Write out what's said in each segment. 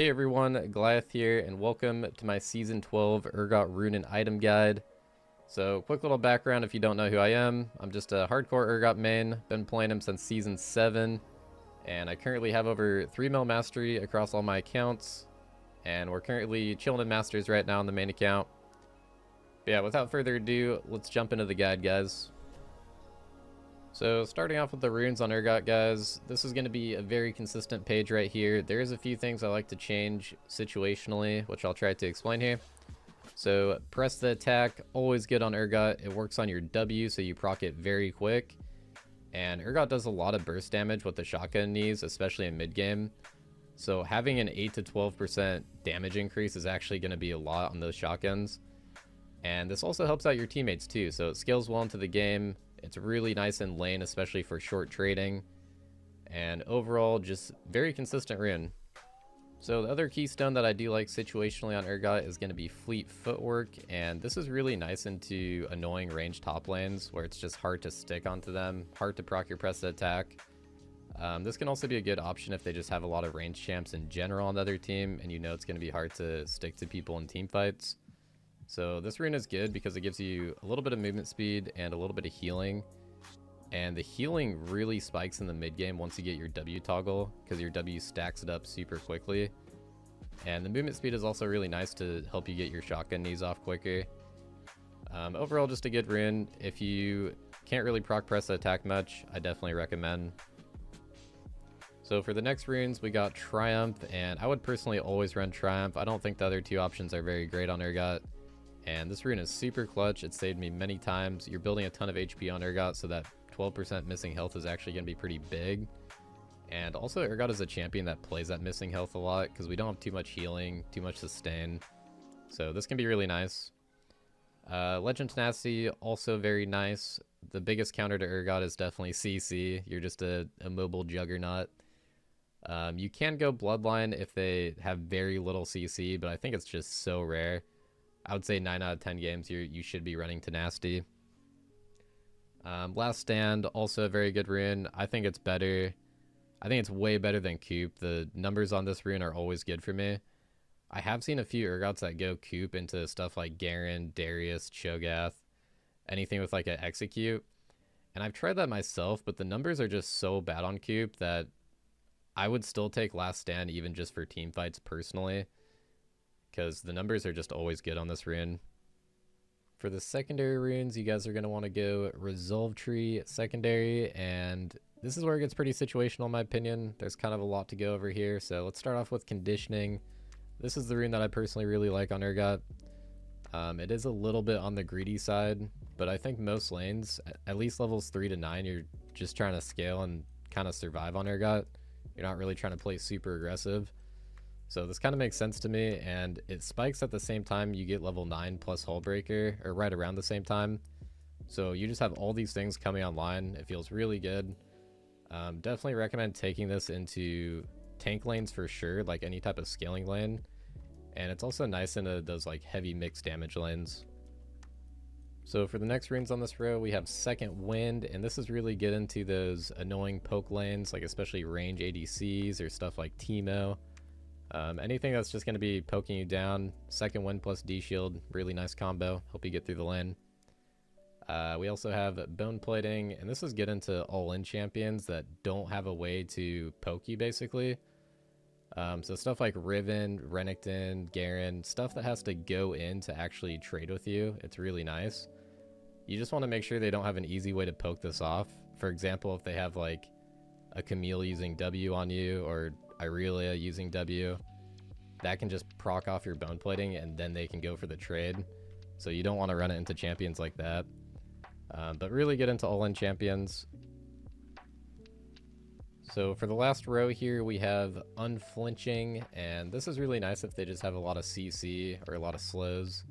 Hey everyone, Goliath here, and welcome to my Season 12 Urgot Rune and Item Guide. So, quick little background if you don't know who I am. I'm just a hardcore Urgot main, been playing him since Season 7, and I currently have over 3 mil mastery across all my accounts, and we're currently chilling in Masters right now on the main account. But yeah, without further ado, let's jump into the guide, guys. So starting off with the runes on Urgot, guys, this is going to be a very consistent page right here. There is a few things I like to change situationally, which I'll try to explain here. So press the attack, always good on Urgot. It works on your W, so you proc it very quick. And Urgot does a lot of burst damage with the shotgun knees, especially in mid game. So having an 8 to 12% damage increase is actually going to be a lot on those shotguns. And this also helps out your teammates too, so it scales well into the game. It's really nice in lane, especially for short trading. And overall, just very consistent rune. So the other keystone that I do like situationally on Urgot is going to be Fleet Footwork. And this is really nice into annoying range top lanes where it's just hard to stick onto them, hard to proc your press attack. This can also be a good option if they just have a lot of range champs in general on the other team, and you know it's going to be hard to stick to people in team fights. So this rune is good because it gives you a little bit of movement speed and a little bit of healing. And the healing really spikes in the mid game once you get your W toggle, because your W stacks it up super quickly. And the movement speed is also really nice to help you get your shotgun knees off quicker. Overall, just a good rune. If you can't really proc press the attack much, I definitely recommend. So for the next runes, we got Triumph, and I would personally always run Triumph. I don't think the other two options are very great on Urgot. And this rune is super clutch. It saved me many times. You're building a ton of HP on Urgot, so that 12% missing health is actually going to be pretty big. And also, Urgot is a champion that plays that missing health a lot because we don't have too much healing, too much sustain. So this can be really nice. Legend Tenacity, also very nice. The biggest counter to Urgot is definitely CC. You're just a mobile juggernaut. You can go Bloodline if they have very little CC, but I think it's just so rare. I would say 9 out of 10 games you should be running Tenacity. Last Stand, also a very good rune. I think it's better. I think it's way better than Coop. The numbers on this rune are always good for me. I have seen a few Urgots that go Coop into stuff like Garen, Darius, Cho'Gath, anything with like an execute. And I've tried that myself, but the numbers are just so bad on Coop that I would still take Last Stand even just for team fights personally, because the numbers are just always good on this rune. For the secondary runes, you guys are going to want to go Resolve Tree Secondary, and this is where it gets pretty situational in my opinion. There's kind of a lot to go over here, so let's start off with Conditioning. This is the rune that I personally really like on Urgot. It is a little bit on the greedy side, but I think most lanes, at least levels 3 to 9, you're just trying to scale and kind of survive on Urgot. You're not really trying to play super aggressive. So this kind of makes sense to me, and it spikes at the same time you get level 9 plus Hullbreaker, or right around the same time. So you just have all these things coming online. It feels really good. Definitely recommend taking this into tank lanes for sure, like any type of scaling lane. And it's also nice into those like heavy mixed damage lanes. So for the next runes on this row, we have Second Wind, and this is really good into those annoying poke lanes, like especially range ADCs or stuff like Teemo. Anything that's just going to be poking you down. Second Wind plus D-Shield, really nice combo. Help you get through the lane. We also have Boneplating, and this is good into all-in champions that don't have a way to poke you, basically. So stuff like Riven, Renekton, Garen, stuff that has to go in to actually trade with you. It's really nice. You just want to make sure they don't have an easy way to poke this off. For example, if they have like a Camille using W on you, or Irelia using W, that can just proc off your Boneplating and then they can go for the trade. So you don't want to run it into champions like that. But really get into all-in champions. So for the last row here, we have Unflinching, and this is really nice if they just have a lot of CC or a lot of slows.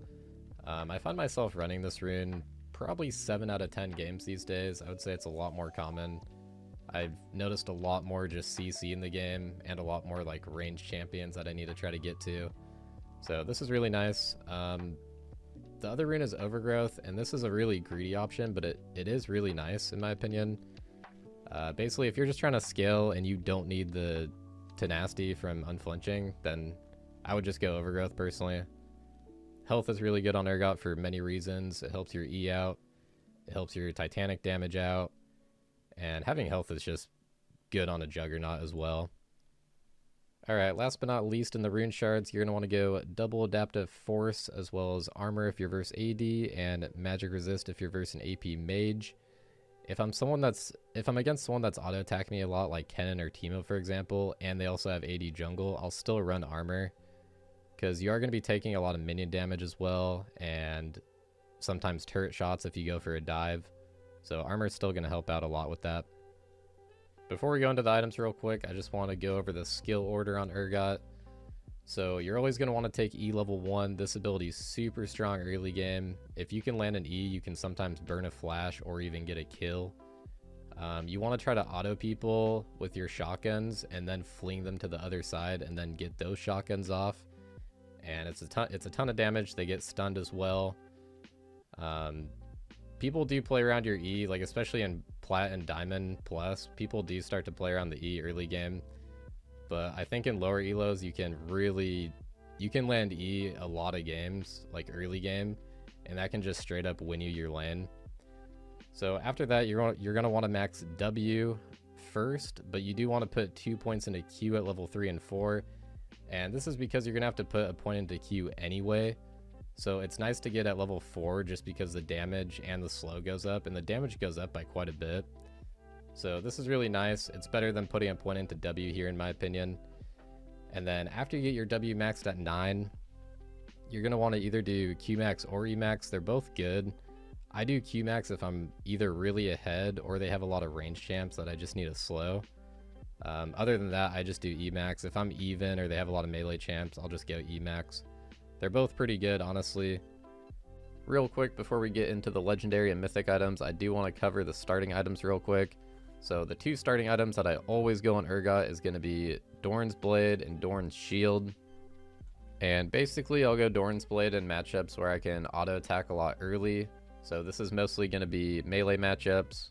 I find myself running this rune probably 7 out of 10 games these days. I would say it's a lot more common. I've noticed a lot more just CC in the game and a lot more like ranged champions that I need to try to get to. So this is really nice. The other rune is Overgrowth, and this is a really greedy option, but it is really nice in my opinion. Basically, if you're just trying to scale and you don't need the Tenacity from Unflinching, then I would just go Overgrowth personally. Health is really good on Urgot for many reasons. It helps your E out, it helps your Titanic damage out, and having health is just good on a Juggernaut as well. Alright, last but not least in the Rune Shards, you're going to want to go double Adaptive Force as well as Armor if you're versus AD, and Magic Resist if you're versus an AP Mage. If I'm against someone that's auto-attacking me a lot, like Kennen or Teemo for example, and they also have AD Jungle, I'll still run Armor, because you are going to be taking a lot of minion damage as well, and sometimes turret shots if you go for a dive. So Armor is still going to help out a lot with that. Before we go into the items real quick, I just want to go over the skill order on Urgot. So you're always going to want to take E level 1. This ability is super strong early game. If you can land an E, you can sometimes burn a flash or even get a kill. You want to try to auto people with your shotguns and then fling them to the other side and then get those shotguns off. And it's a ton of damage. They get stunned as well. People do play around your E, like especially in Plat and Diamond Plus, people do start to play around the E early game. But I think in lower elos you can land E a lot of games, like early game, and that can just straight up win you your lane. So after that, you're gonna want to max W first, but you do want to put 2 points into Q at level 3 and 4, and this is because you're gonna have to put a point into Q anyway. So it's nice to get at level 4 just because the damage and the slow goes up, and the damage goes up by quite a bit. So this is really nice. It's better than putting a point into W here in my opinion. And then after you get your W maxed at 9, you're going to want to either do Q max or E max. They're both good. I do Q max if I'm either really ahead or they have a lot of range champs that I just need to slow. Other than that, I just do E max. If I'm even or they have a lot of melee champs, I'll just go E max. They're both pretty good, honestly. Real quick before we get into the legendary and mythic items, I do want to cover the starting items real quick. So the two starting items that I always go on Urgot is going to be Doran's Blade and Doran's Shield. And basically I'll go Doran's Blade in matchups where I can auto attack a lot early. So this is mostly going to be melee matchups.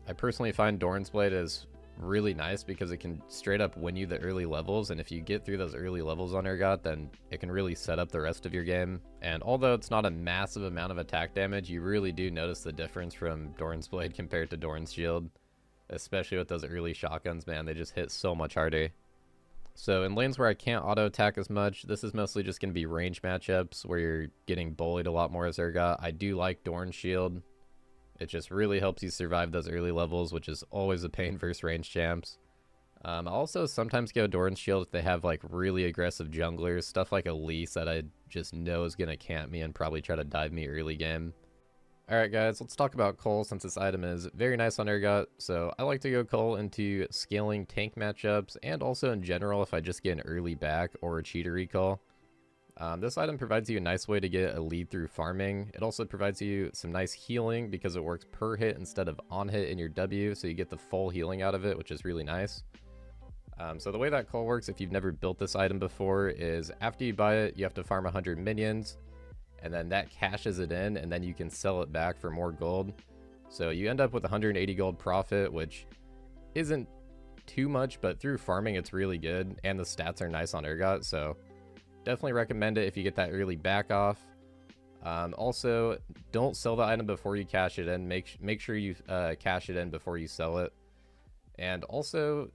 I personally find Doran's Blade is really nice because it can straight up win you the early levels, and if you get through those early levels on Urgot, then it can really set up the rest of your game. And although it's not a massive amount of attack damage, you really do notice the difference from Doran's Blade compared to Doran's Shield, especially with those early shotguns. Man, they just hit so much harder. So in lanes where I can't auto attack as much, this is mostly just going to be range matchups where you're getting bullied a lot more as Urgot. I do like Doran's Shield. It just really helps you survive those early levels, which is always a pain versus range champs. I also sometimes go Doran's Shield if they have like really aggressive junglers, stuff like Elise that I just know is going to camp me and probably try to dive me early game. Alright guys, let's talk about Cull since this item is very nice on Urgot. So I like to go Cull into scaling tank matchups and also in general if I just get an early back or a cheater recall. This item provides you a nice way to get a lead through farming. It also provides you some nice healing because it works per hit instead of on hit in your W, so you get the full healing out of it, which is really nice. So the way that Cull works, if you've never built this item before, is after you buy it, you have to farm 100 minions, and then that cashes it in, and then you can sell it back for more gold. So you end up with 180 gold profit, which isn't too much, but through farming it's really good, and the stats are nice on Urgot, so definitely recommend it if you get that early back off. Also, don't sell the item before you cash it in. Make sure you cash it in before you sell it. And also,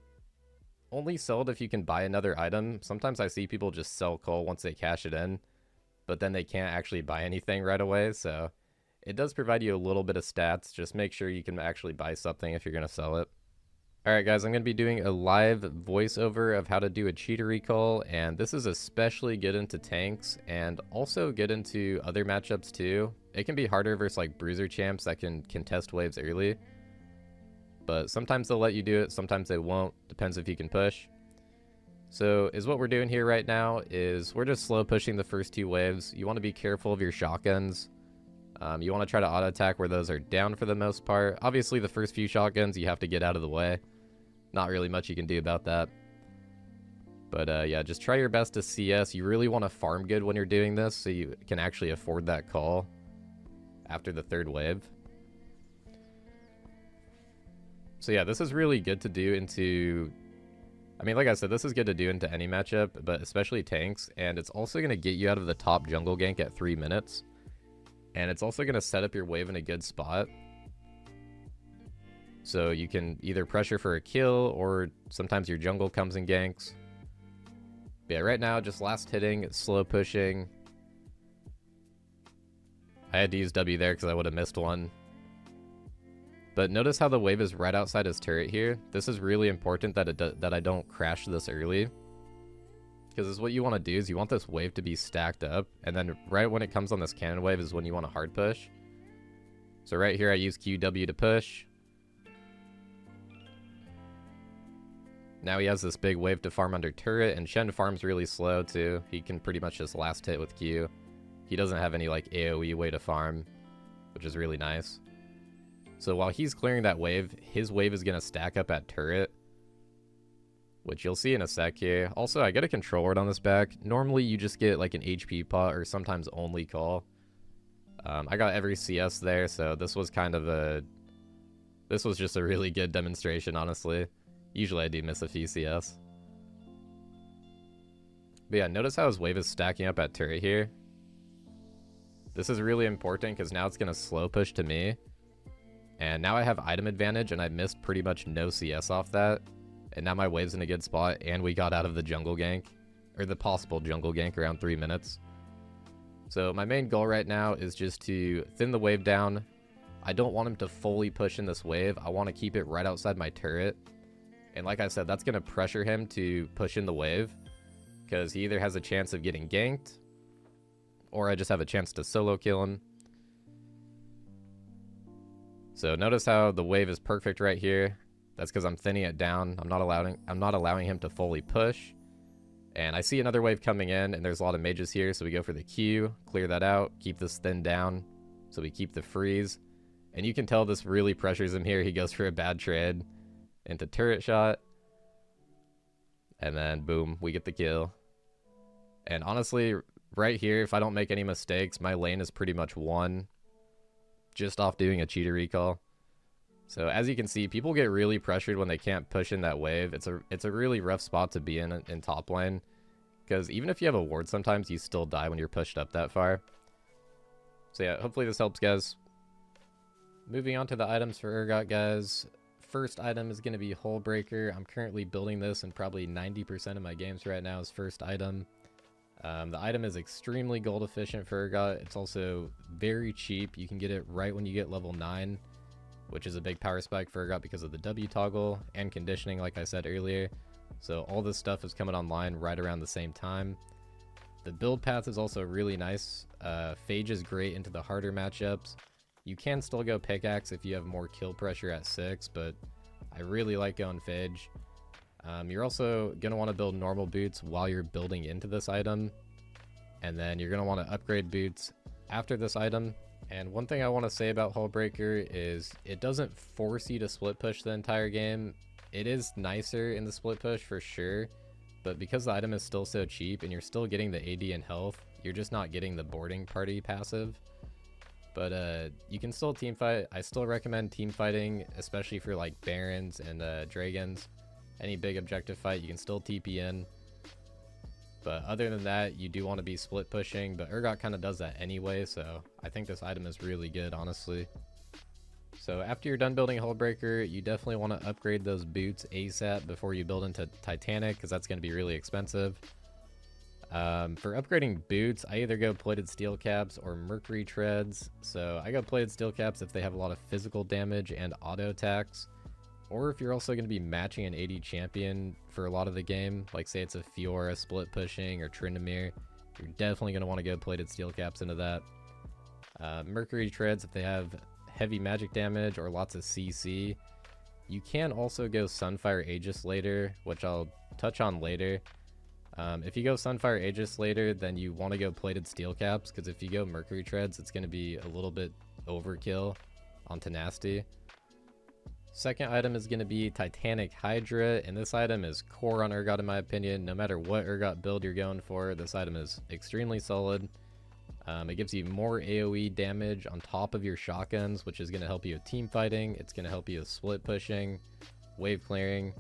only sell it if you can buy another item. Sometimes I see people just sell Cull once they cash it in, but then they can't actually buy anything right away. So it does provide you a little bit of stats. Just make sure you can actually buy something if you're going to sell it. Alright guys, I'm going to be doing a live voiceover of how to do a cheater recall, and this is especially good into tanks and also good into other matchups too. It can be harder versus like bruiser champs that can contest waves early, but sometimes they'll let you do it, sometimes they won't, depends if you can push. So what we're doing here right now is we're just slow pushing the first two waves. You want to be careful of your shotguns. You want to try to auto attack where those are down for the most part. Obviously the first few shotguns you have to get out of the way. Not really much you can do about that. But yeah, just try your best to CS. You really want to farm good when you're doing this so you can actually afford that call after the third wave. So yeah, this is really good to do into I mean, like I said, this is good to do into any matchup, but especially tanks, and it's also going to get you out of the top jungle gank at 3 minutes, and it's also going to set up your wave in a good spot, so you can either pressure for a kill, or sometimes your jungle comes and ganks. But yeah, right now, just last hitting, slow pushing. I had to use W there because I would have missed one. But notice how the wave is right outside his turret here. This is really important that I don't crash this early. Because what you want to do is you want this wave to be stacked up. And then right when it comes on this cannon wave is when you want to hard push. So right here I use QW to push. Now he has this big wave to farm under turret. And Shen farms really slow too. He can pretty much just last hit with Q. He doesn't have any like AoE way to farm, which is really nice. So while he's clearing that wave, his wave is going to stack up at turret, which you'll see in a sec here. Also, I got a control ward on this back. Normally, you just get like an HP pot or sometimes only Cull. I got every CS there, so this was kind of a... This was just a really good demonstration, honestly. Usually I do miss a few CS. But yeah, notice how his wave is stacking up at turret here. This is really important because now it's going to slow push to me. And now I have item advantage and I missed pretty much no CS off that. And now my wave's in a good spot and we got out of the jungle gank. Or the possible jungle gank around 3 minutes. So my main goal right now is just to thin the wave down. I don't want him to fully push in this wave. I want to keep it right outside my turret. And like I said, that's going to pressure him to push in the wave. Because he either has a chance of getting ganked, or I just have a chance to solo kill him. So notice how the wave is perfect right here. That's because I'm thinning it down. I'm not allowing him to fully push. And I see another wave coming in, and there's a lot of mages here, so we go for the Q, clear that out, keep this thinned down, so we keep the freeze. And you can tell this really pressures him here. He goes for a bad trade into turret shot. And then boom, we get the kill. And honestly, right here, if I don't make any mistakes, my lane is pretty much won just off doing a cheater recall. So as you can see, people get really pressured when they can't push in that wave. It's a really rough spot to be in top lane, because even if you have a ward, sometimes you still die when you're pushed up that far. So yeah, hopefully this helps, guys. Moving on to the items for Urgot, guys. First item is going to be Hullbreaker. I'm currently building this, and probably 90% of my games right now is first item. The item is extremely gold efficient for Urgot. It's also very cheap. You can get it right when you get level 9, which is a big power spike for Urgot because of the W toggle and conditioning, like I said earlier. So all this stuff is coming online right around the same time. The build path is also really nice. Phage is great into the harder matchups. You can still go pickaxe if you have more kill pressure at 6, but I really like going Phage. You're also going to want to build normal boots while you're building into this item. And then you're going to want to upgrade boots after this item. And one thing I want to say about Hullbreaker is it doesn't force you to split push the entire game. It is nicer in the split push for sure. But because the item is still so cheap and you're still getting the AD and health, you're just not getting the boarding party passive. But you can still teamfight. I still recommend team fighting, especially for like Barons and Dragons. Any big objective fight, you can still TP in. But other than that, you do want to be split pushing, but Urgot kind of does that anyway, so I think this item is really good, honestly. So after you're done building Hullbreaker, you definitely want to upgrade those boots ASAP before you build into Titanic, because that's going to be really expensive. For upgrading boots, I either go plated steel caps or mercury treads. So I go plated steel caps if they have a lot of physical damage and auto attacks. Or if you're also going to be matching an AD champion for a lot of the game, like say it's a Fiora split pushing or Tryndamere, you're definitely going to want to go plated steel caps into that. Mercury treads if they have heavy magic damage or lots of CC. You can also go Sunfire Aegis later, which I'll touch on later. If you go Sunfire Aegis later, then you want to go plated steel caps, because if you go Mercury treads, it's going to be a little bit overkill on Tenacity. Second item is going to be Titanic Hydra, and this item is core on Urgot in my opinion. No matter what Urgot build you're going for, this item is extremely solid. It gives you more AoE damage on top of your shotguns, which is going to help you with team fighting. It's going to help you with split pushing, wave clearing.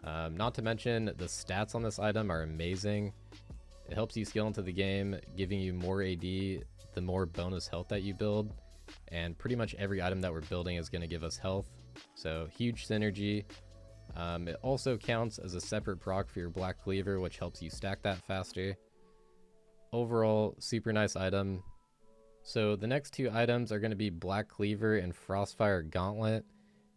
Not to mention, the stats on this item are amazing. It helps you scale into the game, giving you more AD the more bonus health that you build. And pretty much every item that we're building is going to give us health. So huge synergy. It also counts as a separate proc for your Black Cleaver, which helps you stack that faster. Overall, super nice item. So the next two items are going to be Black Cleaver and Frostfire Gauntlet.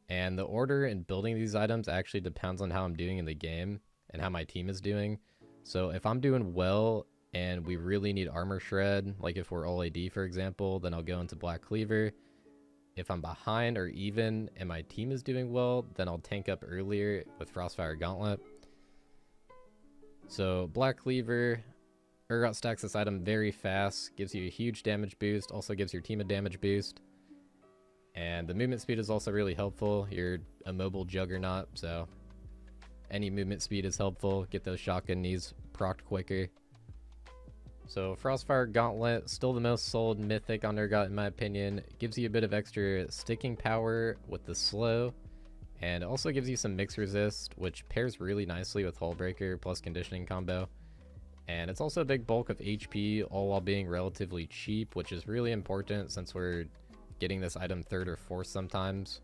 And the order in building these items actually depends on how I'm doing in the game and how my team is doing. So if I'm doing well and we really need armor shred, like if we're all AD for example, then I'll go into Black Cleaver. If I'm behind or even and my team is doing well, then I'll tank up earlier with Frostfire Gauntlet. So Black Cleaver, Urgot stacks this item very fast, gives you a huge damage boost, also gives your team a damage boost. And the movement speed is also really helpful. You're a mobile juggernaut, so any movement speed is helpful. Get those shotgun knees procced quicker. So Frostfire Gauntlet, still the most sold mythic on Urgot in my opinion. It gives you a bit of extra sticking power with the slow, and also gives you some mix resist, which pairs really nicely with Hullbreaker plus conditioning combo. And it's also a big bulk of HP, all while being relatively cheap, which is really important since we're getting this item third or fourth sometimes.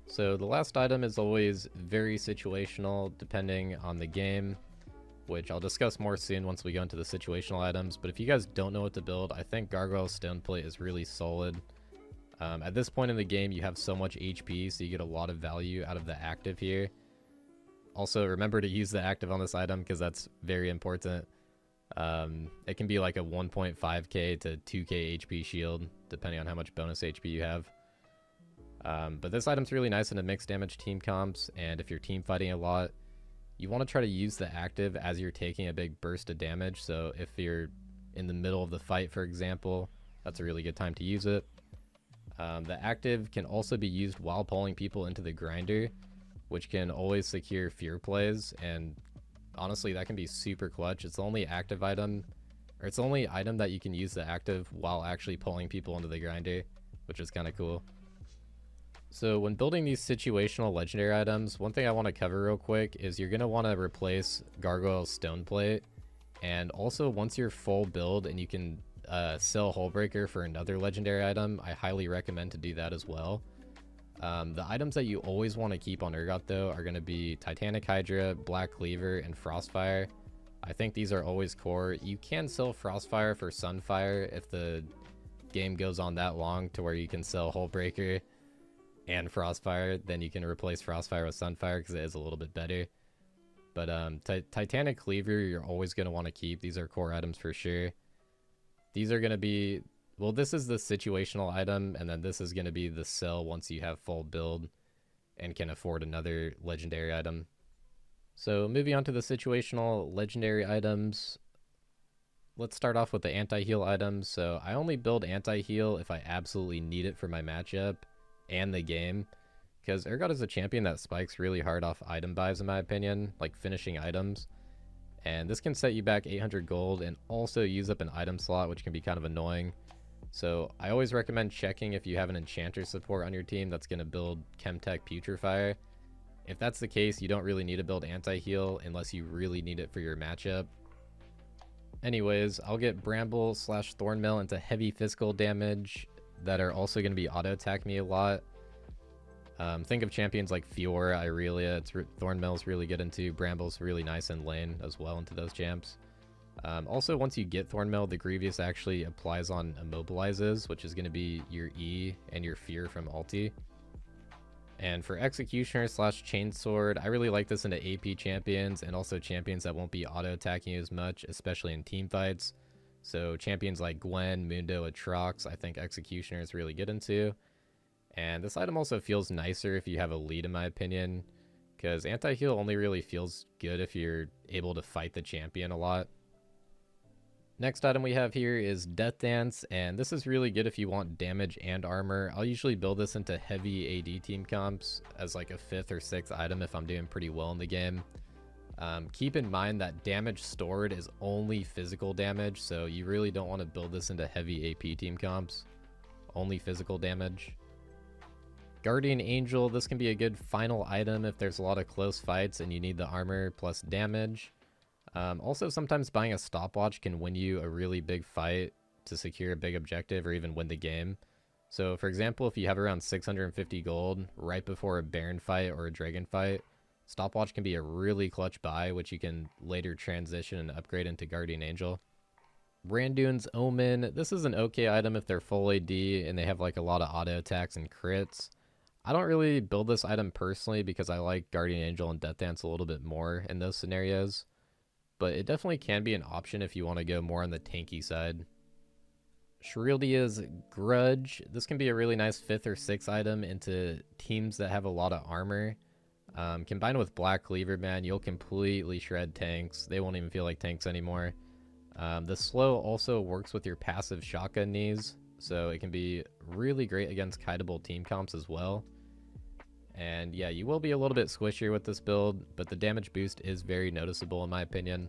So the last item is always very situational depending on the game, which I'll discuss more soon once we go into the situational items. But if you guys don't know what to build, I think Gargoyle Stoneplate is really solid. At this point in the game, you have so much HP, so you get a lot of value out of the active here. Also, remember to use the active on this item because that's very important. It can be like a 1.5k to 2k HP shield, depending on how much bonus HP you have. But this item's really nice in a mixed damage team comps, and if you're team fighting a lot, you want to try to use the active as you're taking a big burst of damage. So if you're in the middle of the fight, for example, that's a really good time to use it. The active can also be used while pulling people into the grinder, which can always secure fear plays, and honestly that can be super clutch. It's the only active item, or it's the only item that you can use the active while actually pulling people into the grinder, which is kind of cool. So when building these situational legendary items, one thing I want to cover real quick is you're going to want to replace Gargoyle Stoneplate, and also once you're full build and you can sell Hullbreaker for another legendary item, I highly recommend to do that as well. The items that you always want to keep on Urgot though are going to be Titanic Hydra, Black Cleaver, and Frostfire. I think these are always core. You can sell Frostfire for Sunfire if the game goes on that long to where you can sell Hullbreaker and Frostfire, then you can replace Frostfire with Sunfire because it is a little bit better. But Titanic Cleaver you're always going to want to keep. These are core items for sure. These are going to be, well, this is the situational item, and then this is going to be the sell once you have full build and can afford another legendary item. So moving on to the situational legendary items, let's start off with the anti-heal items. So I only build anti-heal if I absolutely need it for my matchup and the game, because Urgot is a champion that spikes really hard off item buys in my opinion, like finishing items. And this can set you back 800 gold and also use up an item slot, which can be kind of annoying. So I always recommend checking if you have an enchanter support on your team that's going to build Chemtank Putrefire. If that's the case, you don't really need to build anti-heal unless you really need it for your matchup. Anyways, I'll get Bramble / Thornmail into heavy physical damage that are also going to be auto-attack me a lot. Think of champions like Fiora, Irelia. Thornmail's really good into. Bramble's really nice in lane as well into those champs. Also, once you get Thornmail, the Grievous actually applies on Immobilizes, which is going to be your E and your Fear from ulti. And for Executioner / Chainsword, I really like this into AP champions and also champions that won't be auto-attacking you as much, especially in team fights. So champions like Gwen, Mundo, Atrox, I think Executioner is really good into. And this item also feels nicer if you have a lead in my opinion, because anti-heal only really feels good if you're able to fight the champion a lot. Next item we have here is Death Dance, and this is really good if you want damage and armor. I'll usually build this into heavy AD team comps as like a 5th or 6th item if I'm doing pretty well in the game. Keep in mind that damage stored is only physical damage, so you really don't want to build this into heavy AP team comps. Only physical damage. Guardian Angel, this can be a good final item if there's a lot of close fights and you need the armor plus damage. Also, sometimes buying a stopwatch can win you a really big fight to secure a big objective or even win the game. So, for example, if you have around 650 gold right before a Baron fight or a Dragon fight, stopwatch can be a really clutch buy, which you can later transition and upgrade into Guardian Angel. Randuin's Omen, this is an okay item if they're full AD and they have like a lot of auto attacks and crits. I don't really build this item personally because I like Guardian Angel and Death Dance a little bit more in those scenarios. But it definitely can be an option if you want to go more on the tanky side. Serylda's Grudge. This can be a really nice 5th or 6th item into teams that have a lot of armor. Combined with Black Cleaver, man, you'll completely shred tanks. They won't even feel like tanks anymore. The slow also works with your passive shotgun knees, so it can be really great against kiteable team comps as well. And yeah, you will be a little bit squishier with this build, but the damage boost is very noticeable in my opinion.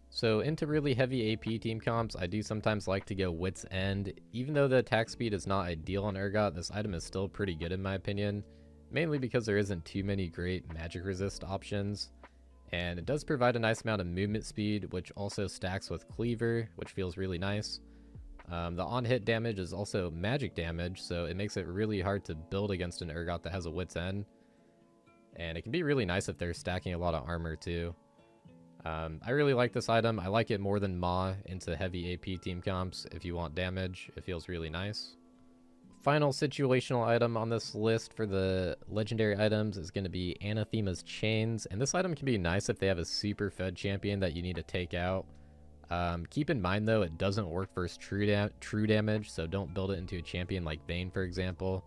So into really heavy AP team comps, I do sometimes like to go Wit's End. Even though the attack speed is not ideal on Urgot, this item is still pretty good in my opinion. Mainly because there isn't too many great magic resist options. And it does provide a nice amount of movement speed, which also stacks with Cleaver, which feels really nice. The on-hit damage is also magic damage, so it makes it really hard to build against an Urgot that has a Wit's End. And it can be really nice if they're stacking a lot of armor too. I really like this item. I like it more than Ma into heavy AP team comps. If you want damage, it feels really nice. Final situational item on this list for the legendary items is going to be Anathema's Chains. And this item can be nice if they have a super fed champion that you need to take out. Keep in mind though, it doesn't work versus true damage, so don't build it into a champion like Vayne, for example.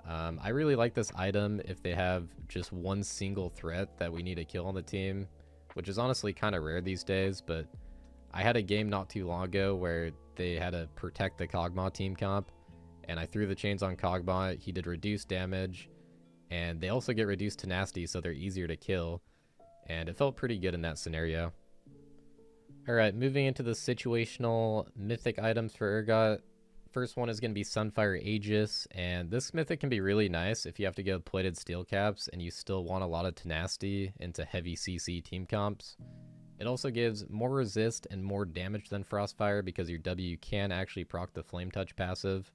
I really like this item if they have just one single threat that we need to kill on the team, which is honestly kind of rare these days, but I had a game not too long ago where they had to protect the Kog'Maw team comp, and I threw the chains on Kog'Maw. He did reduced damage, and they also get reduced tenacity, so they're easier to kill, and it felt pretty good in that scenario. Alright, moving into the situational mythic items for Urgot. First one is going to be Sunfire Aegis, and this mythic can be really nice if you have to go plated steel caps and you still want a lot of tenacity into heavy CC team comps. It also gives more resist and more damage than Frostfire because your W can actually proc the Flame Touch passive.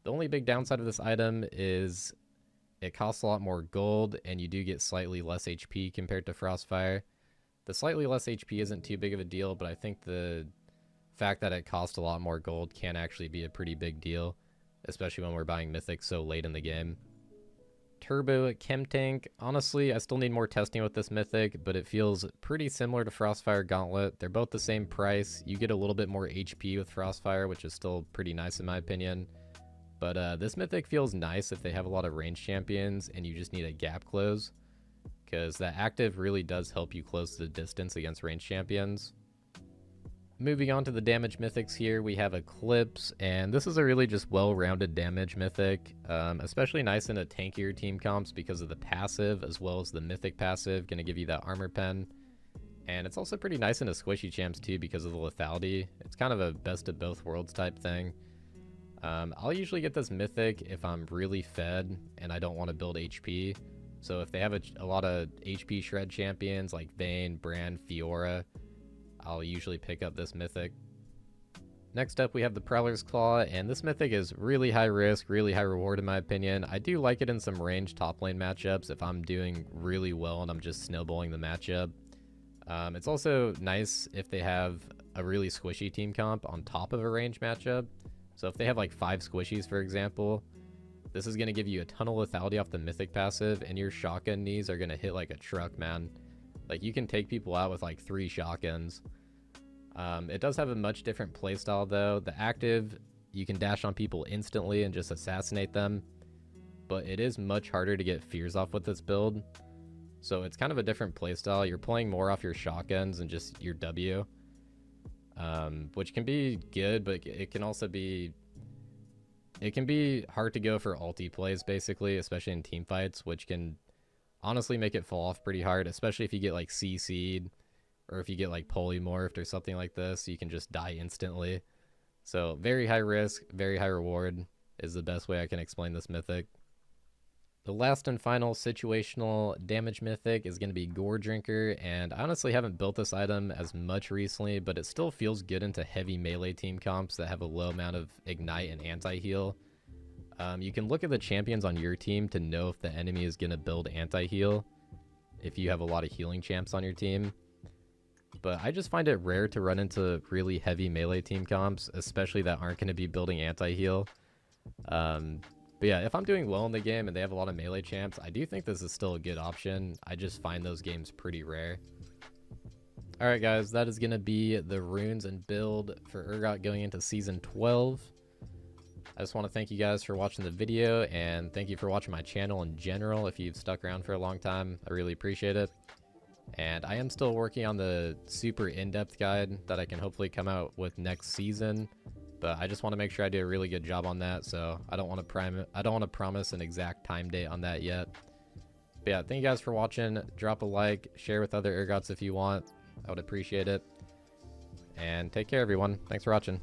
The only big downside of this item is it costs a lot more gold and you do get slightly less HP compared to Frostfire. The slightly less HP isn't too big of a deal, but I think the fact that it costs a lot more gold can actually be a pretty big deal, especially when we're buying mythics so late in the game. Turbo Chemtank, honestly, I still need more testing with this mythic, but it feels pretty similar to Frostfire Gauntlet. They're both the same price. You get a little bit more HP with Frostfire, which is still pretty nice in my opinion. But this mythic feels nice if they have a lot of ranged champions and you just need a gap close, because that active really does help you close the distance against ranged champions. Moving on to the damage mythics here, we have Eclipse, and this is a really just well-rounded damage mythic, especially nice in a tankier team comps because of the passive as well as the mythic passive, going to give you that armor pen. And it's also pretty nice in a squishy champs too because of the lethality. It's kind of a best of both worlds type thing. I'll usually get this mythic if I'm really fed and I don't want to build HP. So if they have a lot of HP shred champions like Vayne, Brand, Fiora, I'll usually pick up this mythic. Next up we have the Prowler's Claw, and this mythic is really high risk, really high reward in my opinion. I do like it in some ranged top lane matchups if I'm doing really well and I'm just snowballing the matchup. It's also nice if they have a really squishy team comp on top of a ranged matchup. So if they have like 5 squishies, for example, this is going to give you a ton of lethality off the mythic passive, and your shotgun knees are going to hit like a truck, man. Like, you can take people out with like 3 shotguns. It does have a much different playstyle though. The active, you can dash on people instantly and just assassinate them, but it is much harder to get fears off with this build. So it's kind of a different playstyle. You're playing more off your shotguns and just your W, which can be good, but it can also be... It can be hard to go for ulti plays, basically, especially in team fights, which can honestly make it fall off pretty hard, especially if you get like CC'd, or if you get like polymorphed or something like this, you can just die instantly. So very high risk, very high reward is the best way I can explain this mythic. The last and final situational damage mythic is going to be Goredrinker, and I honestly haven't built this item as much recently, but it still feels good into heavy melee team comps that have a low amount of ignite and anti-heal. You can look at the champions on your team to know if the enemy is going to build anti-heal, if you have a lot of healing champs on your team. But I just find it rare to run into really heavy melee team comps, especially that aren't going to be building anti-heal. But yeah, if I'm doing well in the game and they have a lot of melee champs, I do think this is still a good option. I just find those games pretty rare. Alright guys, that is going to be the runes and build for Urgot going into Season 12. I just want to thank you guys for watching the video, and thank you for watching my channel in general. If you've stuck around for a long time, I really appreciate it. And I am still working on the super in-depth guide that I can hopefully come out with next season. But I just want to make sure I do a really good job on that, so I don't want to promise an exact time date on that yet. But yeah, thank you guys for watching. Drop a like, share with other Urgots if you want. I would appreciate it. And take care, everyone. Thanks for watching.